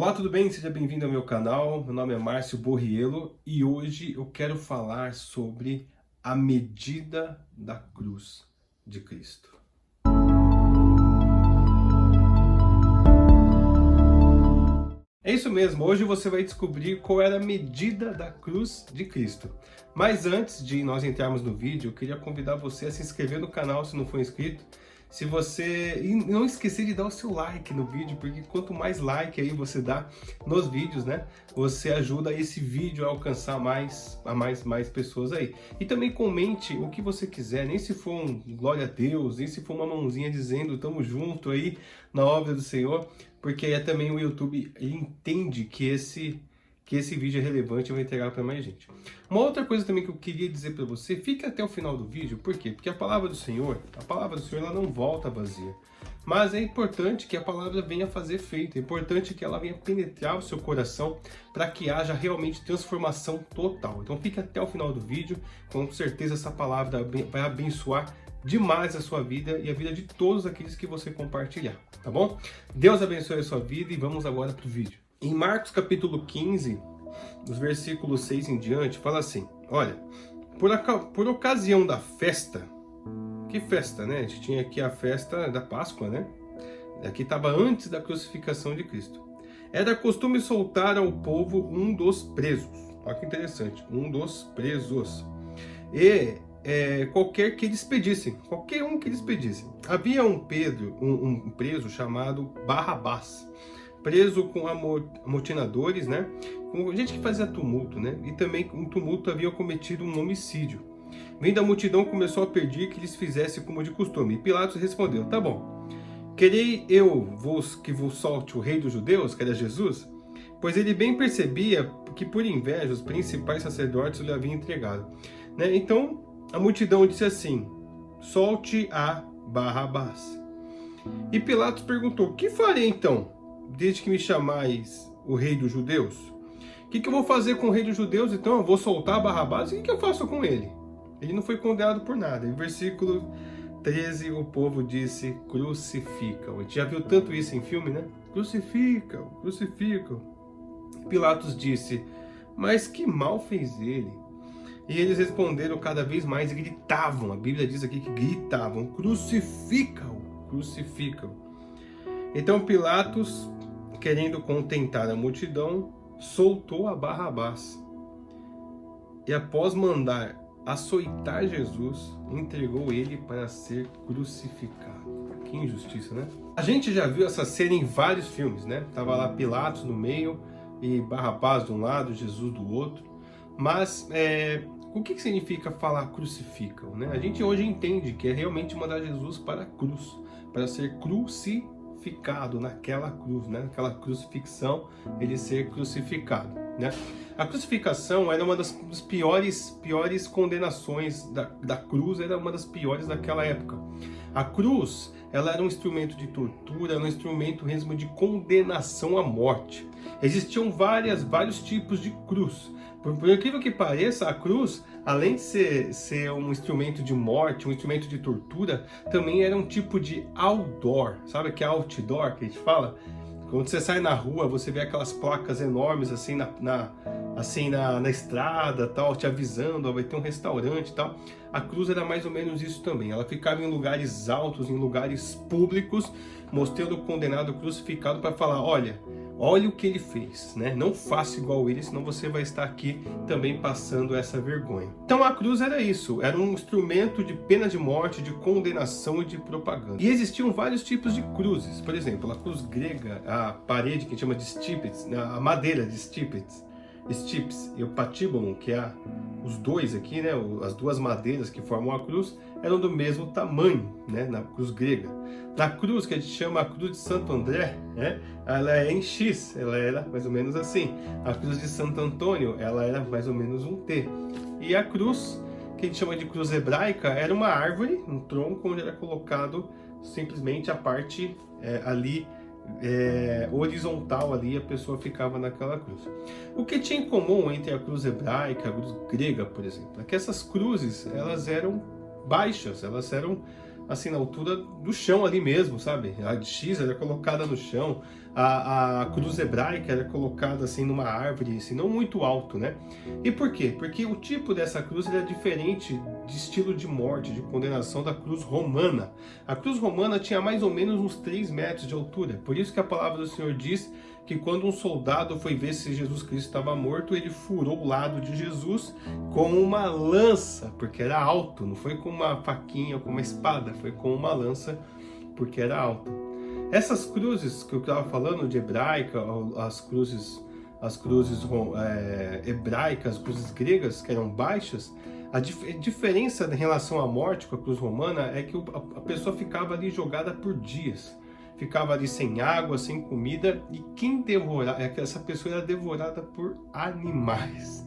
Olá, tudo bem? Seja bem-vindo ao meu canal. Meu nome é Márcio Borriello e hoje eu quero falar sobre a medida da cruz de Cristo. É isso mesmo, hoje você vai descobrir qual era a medida da cruz de Cristo. Mas antes de nós entrarmos no vídeo, eu queria convidar você a se inscrever no canal se não for inscrito. Se você... E não esquecer de dar o seu like no vídeo, porque quanto mais like aí você dá nos vídeos, né? Você ajuda esse vídeo a alcançar mais pessoas aí. E também comente o que você quiser, nem se for um glória a Deus, nem se for uma mãozinha dizendo tamo junto aí na obra do Senhor, porque aí também o YouTube entende que esse vídeo é relevante e vai entregar para mais gente. Uma outra coisa também que eu queria dizer para você, fique até o final do vídeo, por quê? Porque a palavra do Senhor ela não volta vazia. Mas é importante que a palavra venha fazer efeito, é importante que ela venha penetrar o seu coração para que haja realmente transformação total. Então fique até o final do vídeo, com certeza essa palavra vai abençoar demais a sua vida e a vida de todos aqueles que você compartilhar, tá bom? Deus abençoe a sua vida e vamos agora para o vídeo. Em Marcos capítulo 15, dos versículos 6 em diante, fala assim, olha, por ocasião da festa, que festa, né? A gente tinha aqui a festa da Páscoa, né? Aqui estava antes da crucificação de Cristo. Era costume soltar ao povo um dos presos. Olha que interessante, um dos presos. E qualquer que eles pedissem, qualquer um que eles pedissem. Havia um preso chamado Barrabás, preso com amotinadores, né? Com gente que fazia tumulto, né? E também um tumulto havia cometido um homicídio. Vendo a multidão, começou a pedir que lhes fizesse como de costume. E Pilatos respondeu, tá bom, querei que vos solte o rei dos judeus, que era Jesus? Pois ele bem percebia que por inveja os principais sacerdotes lhe haviam entregado. Né? Então a multidão disse assim, solte a Barrabás. E Pilatos perguntou, que farei então, desde que me chamais o rei dos judeus? O que eu vou fazer com o rei dos judeus? Então eu vou soltar Barrabás? E o que eu faço com ele? Ele não foi condenado por nada. Em versículo 13, o povo disse, crucifica-o. A gente já viu tanto isso em filme, né? Crucifica-o, crucifica-o. Pilatos disse, mas que mal fez ele? E eles responderam cada vez mais e gritavam. A Bíblia diz aqui que gritavam, crucifica-o, crucifica-o. Então Pilatos, querendo contentar a multidão, soltou a Barrabás. E após mandar açoitar Jesus, entregou ele para ser crucificado. Que injustiça, né? A gente já viu essa cena em vários filmes, né? Tava lá Pilatos no meio e Barrabás de um lado, Jesus do outro. Mas o que significa falar crucificam, né? A gente hoje entende que é realmente mandar Jesus para a cruz, para ser crucificado naquela cruz, né? Naquela crucifixão, ele ser crucificado, né? A crucificação era uma das piores condenações da cruz, era uma das piores daquela época. A cruz, ela era um instrumento de tortura, era um instrumento mesmo de condenação à morte. Existiam vários tipos de cruz. Por incrível que pareça, a cruz, além de ser um instrumento de morte, um instrumento de tortura, também era um tipo de outdoor. Sabe que é outdoor que a gente fala? Quando você sai na rua, você vê aquelas placas enormes assim na estrada, tal, te avisando, ó, vai ter um restaurante e tal. A cruz era mais ou menos isso também. Ela ficava em lugares altos, em lugares públicos, mostrando o condenado crucificado para falar, olha o que ele fez, né? Não faça igual ele, senão você vai estar aqui também passando essa vergonha. Então a cruz era isso, era um instrumento de pena de morte, de condenação e de propaganda. E existiam vários tipos de cruzes. Por exemplo, a cruz grega, a parede que a gente chama de stipes, a madeira de stipes e o patíbulo, que é os dois aqui, né? As duas madeiras que formam a cruz, eram do mesmo tamanho, né? Na cruz grega. Na cruz que a gente chama a cruz de Santo André, né? Ela é em X, ela era mais ou menos assim. A cruz de Santo Antônio, ela era mais ou menos um T. E a cruz que a gente chama de cruz hebraica era uma árvore, um tronco onde era colocado simplesmente a parte ali horizontal ali, a pessoa ficava naquela cruz. O que tinha em comum entre a cruz hebraica e a cruz grega, por exemplo, é que essas cruzes, elas eram baixas, elas eram assim na altura do chão ali mesmo, sabe? A de X era colocada no chão, a cruz hebraica era colocada assim numa árvore, assim, não muito alto, né? E por quê? Porque o tipo dessa cruz era diferente de estilo de morte, de condenação da cruz romana. A cruz romana tinha mais ou menos uns 3 metros de altura. Por isso que a palavra do Senhor diz que quando um soldado foi ver se Jesus Cristo estava morto, ele furou o lado de Jesus com uma lança, porque era alto, não foi com uma faquinha ou com uma espada, foi com uma lança, porque era alto. Essas cruzes que eu estava falando de hebraica, as cruzes hebraicas, as cruzes gregas, que eram baixas, a diferença em relação à morte com a cruz romana é que a pessoa ficava ali jogada por dias. Ficava ali sem água, sem comida, e quem devorava, essa pessoa era devorada por animais.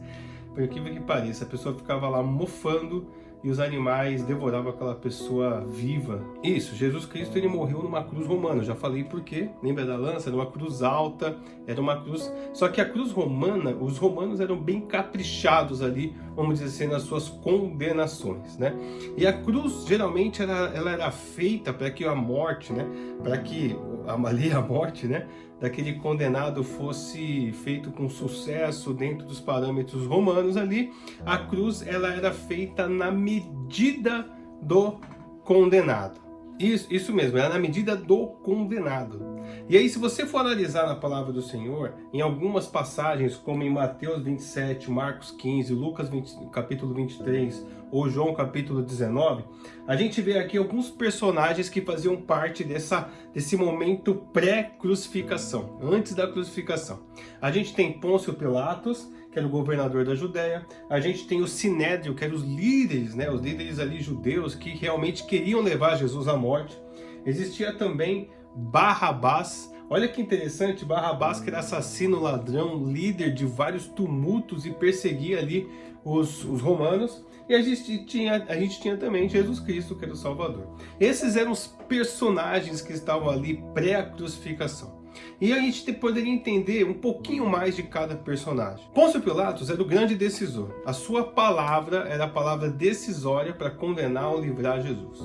Por incrível que pareça, a pessoa ficava lá mofando e os animais devoravam aquela pessoa viva. Isso, Jesus Cristo ele morreu numa cruz romana, eu já falei por quê, lembra da lança? Era uma cruz alta, era uma cruz... Só que a cruz romana, os romanos eram bem caprichados ali, vamos dizer assim, nas suas condenações, né? E a cruz, geralmente, ela era feita para que a morte, né? Para que ali a morte, né? Daquele condenado fosse feito com sucesso dentro dos parâmetros romanos ali, a cruz ela era feita na medida do condenado. Isso mesmo, era na medida do condenado. E aí, se você for analisar na palavra do Senhor, em algumas passagens, como em Mateus 27, Marcos 15, Lucas capítulo 23, ou João capítulo 19, a gente vê aqui alguns personagens que faziam parte desse momento pré-crucificação, antes da crucificação. A gente tem Pôncio Pilatos, que era o governador da Judéia. A gente tem o Sinédrio, que eram os líderes, né, os líderes ali judeus que realmente queriam levar Jesus à morte. Existia também Barrabás. Olha que interessante, Barrabás, que era assassino, ladrão, líder de vários tumultos e perseguia ali os romanos. E a gente tinha também Jesus Cristo, que era o Salvador. Esses eram os personagens que estavam ali pré-crucificação. E a gente poderia entender um pouquinho mais de cada personagem. Pôncio Pilatos era o grande decisor. A sua palavra era a palavra decisória para condenar ou livrar Jesus.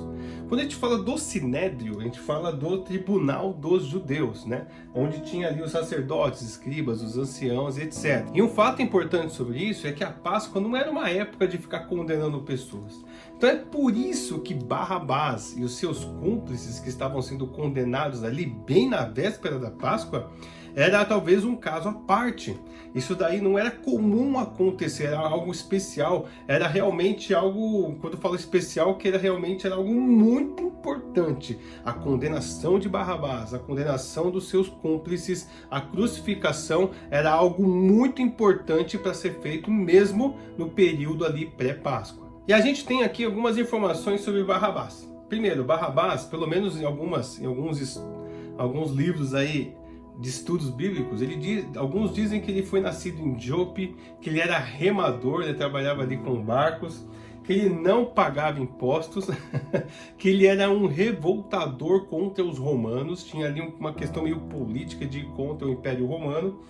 Quando a gente fala do Sinédrio, a gente fala do tribunal dos judeus, né? Onde tinha ali os sacerdotes, escribas, os anciãos, etc. E um fato importante sobre isso é que a Páscoa não era uma época de ficar condenando pessoas. Então é por isso que Barrabás e os seus cúmplices que estavam sendo condenados ali bem na véspera da Páscoa, era talvez um caso à parte. Isso daí não era comum acontecer, era algo especial, era realmente algo, quando eu falo especial, que era algo muito importante. A condenação de Barrabás, a condenação dos seus cúmplices, a crucificação era algo muito importante para ser feito mesmo no período ali pré-Páscoa. E a gente tem aqui algumas informações sobre Barrabás. Primeiro, Barrabás, pelo menos em alguns livros aí de estudos bíblicos, alguns dizem que ele foi nascido em Jope, que ele era remador, ele trabalhava ali com barcos, que ele não pagava impostos, que ele era um revoltador contra os romanos, tinha ali uma questão meio política de ir contra o Império Romano.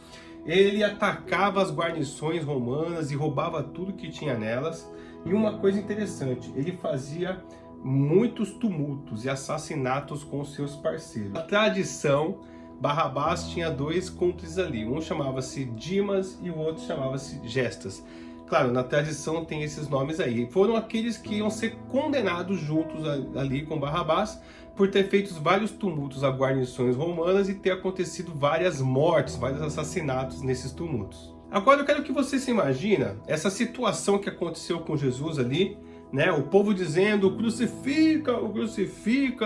Ele atacava as guarnições romanas e roubava tudo que tinha nelas. E uma coisa interessante, ele fazia muitos tumultos e assassinatos com seus parceiros. A tradição, Barrabás tinha 2 cúmplices ali, um chamava-se Dimas e o outro chamava-se Gestas. Claro, na tradição tem esses nomes aí. Foram aqueles que iam ser condenados juntos ali com Barrabás por ter feito vários tumultos a guarnições romanas e ter acontecido várias mortes, vários assassinatos nesses tumultos. Agora eu quero que você se imagine essa situação que aconteceu com Jesus ali, né? O povo dizendo, crucifica,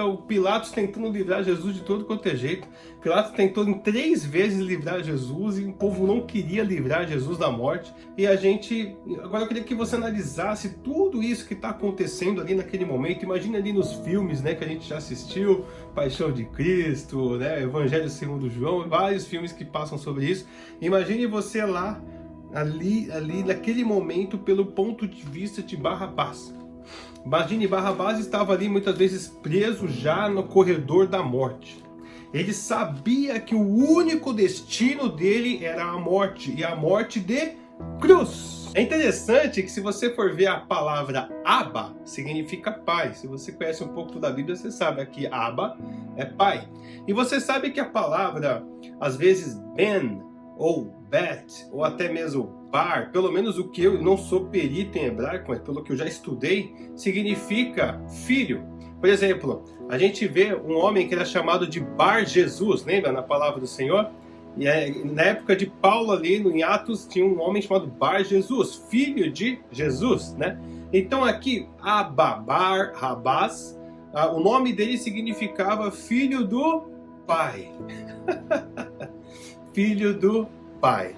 o Pilatos tentando livrar Jesus de todo quanto é jeito. Pilatos tentou em 3 vezes livrar Jesus e o povo não queria livrar Jesus da morte. E agora eu queria que você analisasse tudo isso que está acontecendo ali naquele momento. Imagina ali nos filmes, né, que a gente já assistiu, Paixão de Cristo, né, Evangelho segundo João, vários filmes que passam sobre isso. Imagine você lá, ali naquele momento, pelo ponto de vista de Barrabás. Imagine, Barrabás estava ali muitas vezes preso já no corredor da morte. Ele sabia que o único destino dele era a morte, e a morte de cruz. É interessante que se você for ver a palavra Abba, significa pai. Se você conhece um pouco da Bíblia, você sabe que Abba é pai. E você sabe que a palavra, às vezes, Ben, ou Bet, ou até mesmo Bar, pelo menos o que eu não sou perito em hebraico, mas pelo que eu já estudei, significa filho. Por exemplo, a gente vê um homem que era chamado de Bar Jesus, lembra na palavra do Senhor? E na época de Paulo ali, em Atos, tinha um homem chamado Bar Jesus, filho de Jesus, né? Então aqui, Abba, Bar, Rabás, o nome dele significava filho do pai. Filho do pai.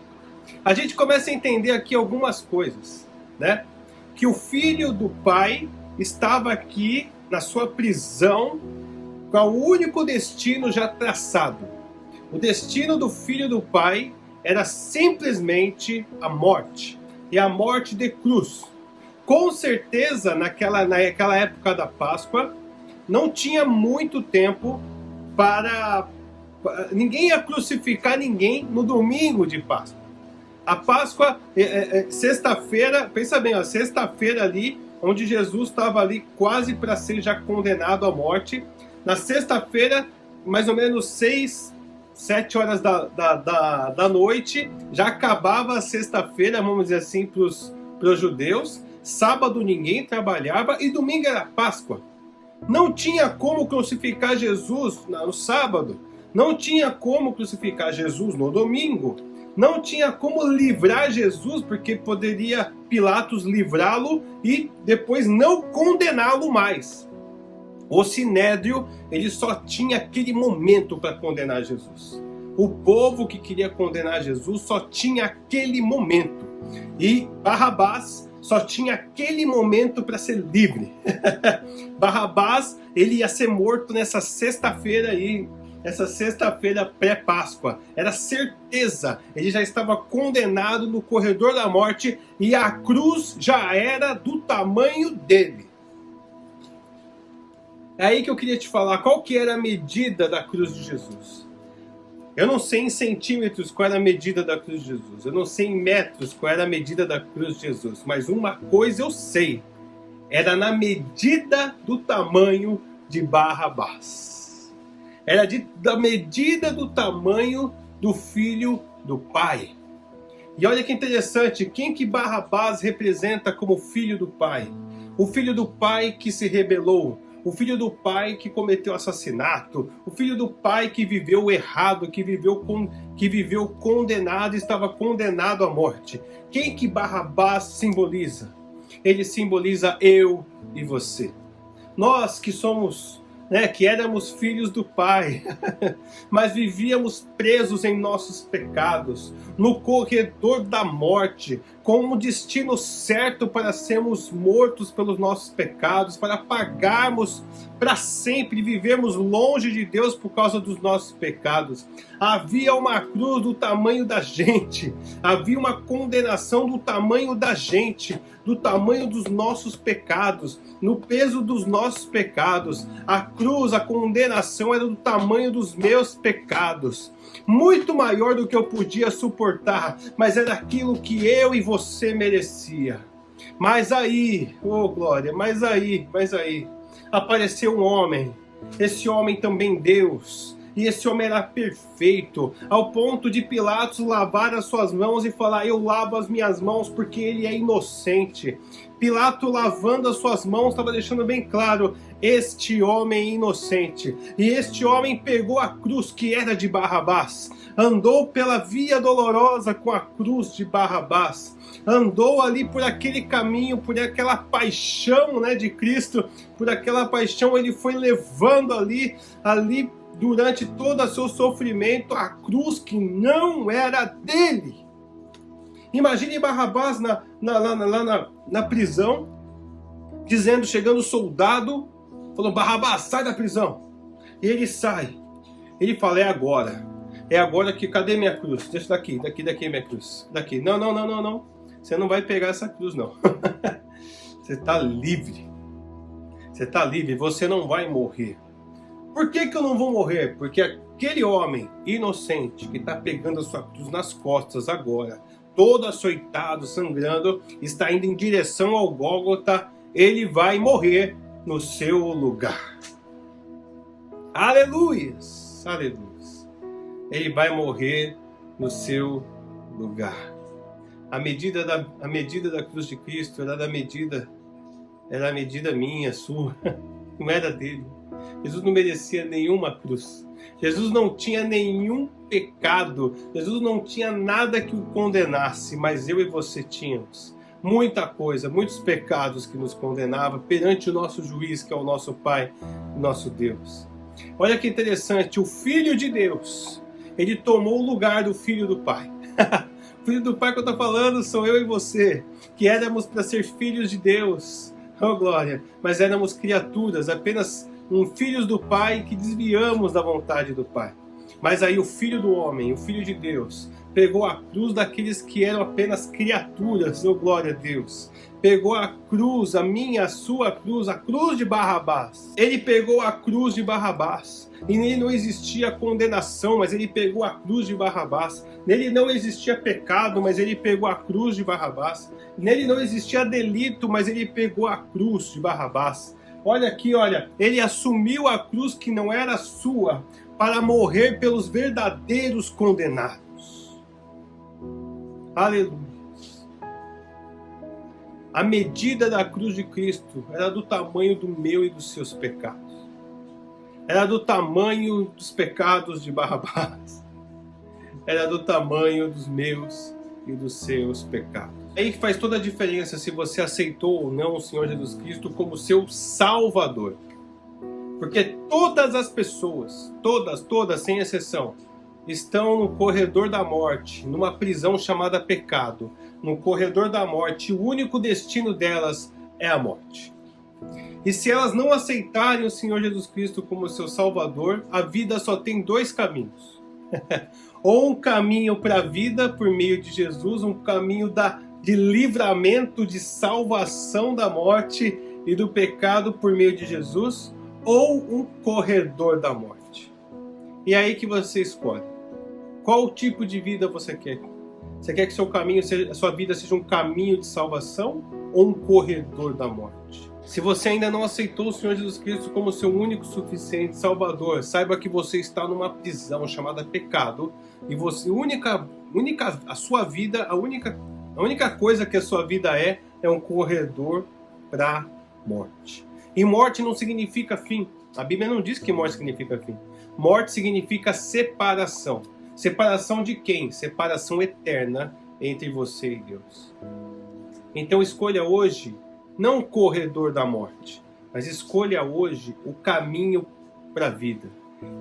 A gente começa a entender aqui algumas coisas, né? Que o filho do pai estava aqui na sua prisão com o único destino já traçado. O destino do filho do pai era simplesmente a morte, e a morte de cruz. Com certeza, naquela época da Páscoa, não tinha muito tempo para... Ninguém ia crucificar ninguém no domingo de Páscoa. A Páscoa, sexta-feira, pensa bem, sexta-feira ali, onde Jesus estava ali quase para ser já condenado à morte. Na sexta-feira, mais ou menos 7 horas da noite, já acabava a sexta-feira, vamos dizer assim, para os judeus. Sábado ninguém trabalhava e domingo era Páscoa. Não tinha como crucificar Jesus no sábado. Não tinha como crucificar Jesus no domingo. Não tinha como livrar Jesus, porque poderia Pilatos livrá-lo e depois não condená-lo mais. O Sinédrio, ele só tinha aquele momento para condenar Jesus. O povo que queria condenar Jesus só tinha aquele momento. E Barrabás só tinha aquele momento para ser livre. Barrabás, ele ia ser morto nessa sexta-feira aí, essa sexta-feira pré-Páscoa. Era certeza, ele já estava condenado no corredor da morte e a cruz já era do tamanho dele. É aí que eu queria te falar qual que era a medida da cruz de Jesus. Eu não sei em centímetros qual era a medida da cruz de Jesus. Eu não sei em metros qual era a medida da cruz de Jesus. Mas uma coisa eu sei. Era na medida do tamanho de Barrabás. Era da medida do tamanho do filho do pai. E olha que interessante, quem que Barrabás representa como filho do pai? O filho do pai que se rebelou. O filho do pai que cometeu assassinato, o filho do pai que viveu errado, que viveu condenado, estava condenado à morte. Quem que Barrabás simboliza? Ele simboliza eu e você. Nós que somos, que éramos filhos do pai, mas vivíamos presos em nossos pecados, no corredor da morte, com um destino certo para sermos mortos pelos nossos pecados, para pagarmos para sempre, vivermos longe de Deus por causa dos nossos pecados. Havia uma cruz do tamanho da gente, havia uma condenação do tamanho da gente, do tamanho dos nossos pecados, no peso dos nossos pecados. A cruz, a condenação era do tamanho dos meus pecados. Muito maior do que eu podia suportar, mas era aquilo que eu e você merecia. Mas aí, oh glória, mas aí, apareceu um homem, esse homem também Deus, e esse homem era perfeito, ao ponto de Pilatos lavar as suas mãos e falar, eu lavo as minhas mãos porque ele é inocente. Pilatos lavando as suas mãos estava deixando bem claro, este homem é inocente. E este homem pegou a cruz que era de Barrabás, andou pela via dolorosa com a cruz de Barrabás, andou ali por aquele caminho, por aquela paixão de Cristo, por aquela paixão ele foi levando ali durante todo o seu sofrimento a cruz que não era dele. Imagine Barrabás na prisão, chegando o soldado, falou, Barrabás, sai da prisão. E ele sai. Ele fala, é agora que, cadê minha cruz? Deixa daqui minha cruz. Daqui, não. Você não vai pegar essa cruz, não. Você está livre. Você está livre, você não vai morrer. Por que eu não vou morrer? Porque aquele homem inocente que está pegando a sua cruz nas costas agora, todo açoitado, sangrando, está indo em direção ao Gólgota, ele vai morrer no seu lugar. Aleluias! Aleluias! Ele vai morrer no seu lugar. A medida da cruz de Cristo era a medida minha, sua, não era dele. Jesus não merecia nenhuma cruz. Jesus não tinha nenhum pecado. Jesus não tinha nada que o condenasse, mas eu e você tínhamos muita coisa, muitos pecados que nos condenavam perante o nosso juiz, que é o nosso Pai, o nosso Deus. Olha que interessante, o Filho de Deus, ele tomou o lugar do Filho do Pai. O Filho do Pai que eu estou falando sou eu e você, que éramos para ser filhos de Deus. Oh glória! Mas éramos criaturas, apenas filhos do Pai que desviamos da vontade do Pai. Mas aí o Filho do Homem, o Filho de Deus, pegou a cruz daqueles que eram apenas criaturas, oh glória a Deus. Pegou a cruz, a minha, a sua cruz, a cruz de Barrabás. Ele pegou a cruz de Barrabás. E nele não existia condenação, mas ele pegou a cruz de Barrabás. Nele não existia pecado, mas ele pegou a cruz de Barrabás. Nele não existia delito, mas ele pegou a cruz de Barrabás. Olha aqui, olha, ele assumiu a cruz que não era sua para morrer pelos verdadeiros condenados. Aleluia. A medida da cruz de Cristo era do tamanho do meu e dos seus pecados. Era do tamanho dos pecados de Barrabás. Era do tamanho dos meus e dos seus pecados. É aí que faz toda a diferença se você aceitou ou não o Senhor Jesus Cristo como seu Salvador. Porque todas as pessoas, todas, sem exceção, estão no corredor da morte, numa prisão chamada pecado. No corredor da morte, o único destino delas é a morte. E se elas não aceitarem o Senhor Jesus Cristo como seu Salvador, a vida só tem dois caminhos. Ou um caminho para a vida por meio de Jesus, um caminho de livramento, de salvação da morte e do pecado por meio de Jesus, ou um corredor da morte. E é aí que você escolhe. Qual tipo de vida você quer? Você quer que a sua vida seja um caminho de salvação ou um corredor da morte? Se você ainda não aceitou o Senhor Jesus Cristo como seu único, suficiente Salvador, saiba que você está numa prisão chamada pecado e você, a sua vida, a única coisa que a sua vida é um corredor para a morte. E morte não significa fim. A Bíblia não diz que morte significa fim. Morte significa separação. Separação de quem? Separação eterna entre você e Deus. Então escolha hoje não o corredor da morte, mas escolha hoje o caminho para a vida.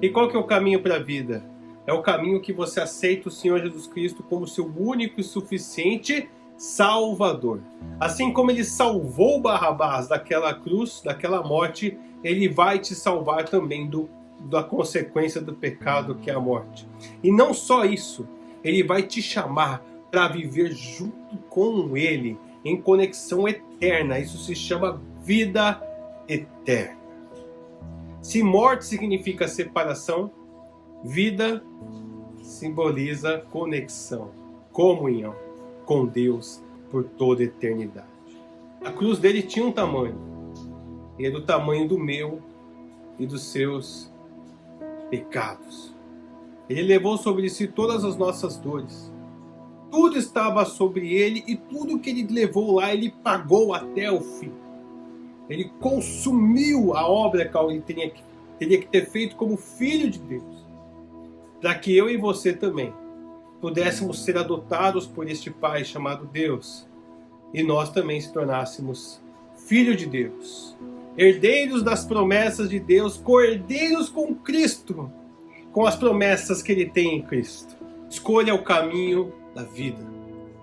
E qual que é o caminho para a vida? É o caminho que você aceita o Senhor Jesus Cristo como seu único e suficiente Salvador. Assim como ele salvou Barrabás daquela cruz, daquela morte, ele vai te salvar também da consequência do pecado, que é a morte. E não só isso, ele vai te chamar para viver junto com ele, em conexão eterna. Isso se chama vida eterna. Se morte significa separação, vida simboliza conexão, comunhão com Deus por toda a eternidade. A cruz dele tinha um tamanho, e é do tamanho do meu e dos seus pecados. Ele levou sobre si todas as nossas dores. Tudo estava sobre ele e tudo que ele levou lá, ele pagou até o fim. Ele consumiu a obra que ele teria que ter feito como filho de Deus, para que eu e você também pudéssemos ser adotados por este Pai chamado Deus, e nós também se tornássemos filho de Deus, herdeiros das promessas de Deus, co-herdeiros com Cristo, com as promessas que ele tem em Cristo. Escolha o caminho da vida.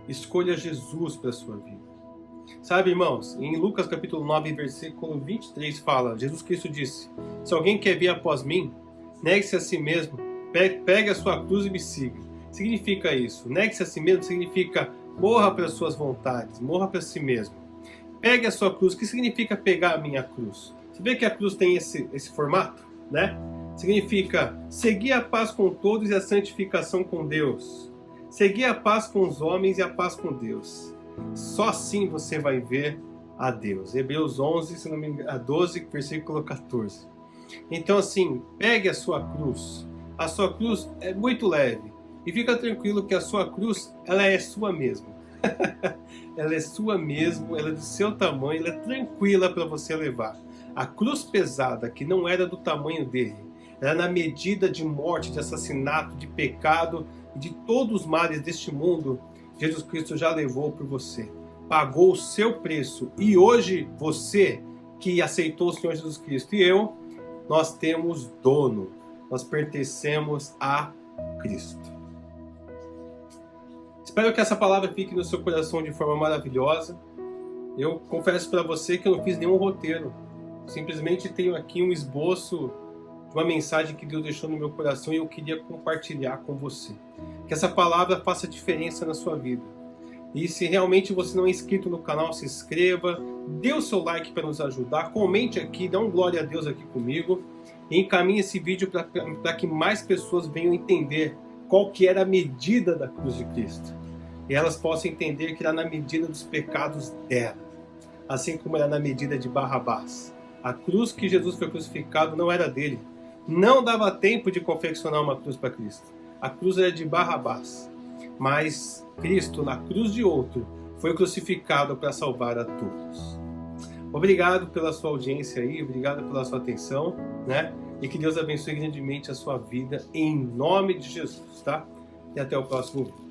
Escolha Jesus para a sua vida. Sabe, irmãos, em Lucas capítulo 9, versículo 23 fala, Jesus Cristo disse: se alguém quer vir após mim, negue-se a si mesmo, pegue a sua cruz e me siga. Significa isso. Negue-se a si mesmo significa morra para as suas vontades, morra para si mesmo. Pegue a sua cruz. O que significa pegar a minha cruz? Você vê que a cruz tem esse formato, né? Significa seguir a paz com todos e a santificação com Deus. Segui a paz com os homens e a paz com Deus. Só assim você vai ver a Deus. Hebreus 11, se não me engano, 12, versículo 14. Então assim, pegue a sua cruz. A sua cruz é muito leve. E fica tranquilo que a sua cruz, ela é sua mesmo. Ela é sua mesmo, ela é do seu tamanho, ela é tranquila para você levar. A cruz pesada, que não era do tamanho dele, era na medida de morte, de assassinato, de pecado e de todos os males deste mundo, Jesus Cristo já levou por você. Pagou o seu preço. E hoje, você que aceitou o Senhor Jesus Cristo e eu, nós temos dono. Nós pertencemos a Cristo. Espero que essa palavra fique no seu coração de forma maravilhosa. Eu confesso para você que eu não fiz nenhum roteiro. Simplesmente tenho aqui um esboço de uma mensagem que Deus deixou no meu coração e eu queria compartilhar com você. Que essa palavra faça diferença na sua vida. E se realmente você não é inscrito no canal, se inscreva, dê o seu like para nos ajudar, comente aqui, dá um glória a Deus aqui comigo e encaminhe esse vídeo para que mais pessoas venham entender qual que era a medida da cruz de Cristo. E elas possam entender que era na medida dos pecados dela, assim como era na medida de Barrabás. A cruz que Jesus foi crucificado não era dele. Não dava tempo de confeccionar uma cruz para Cristo. A cruz era de Barrabás. Mas Cristo, na cruz de outro, foi crucificado para salvar a todos. Obrigado pela sua audiência aí, obrigado pela sua atenção, né? E que Deus abençoe grandemente a sua vida, em nome de Jesus, tá? E até o próximo vídeo.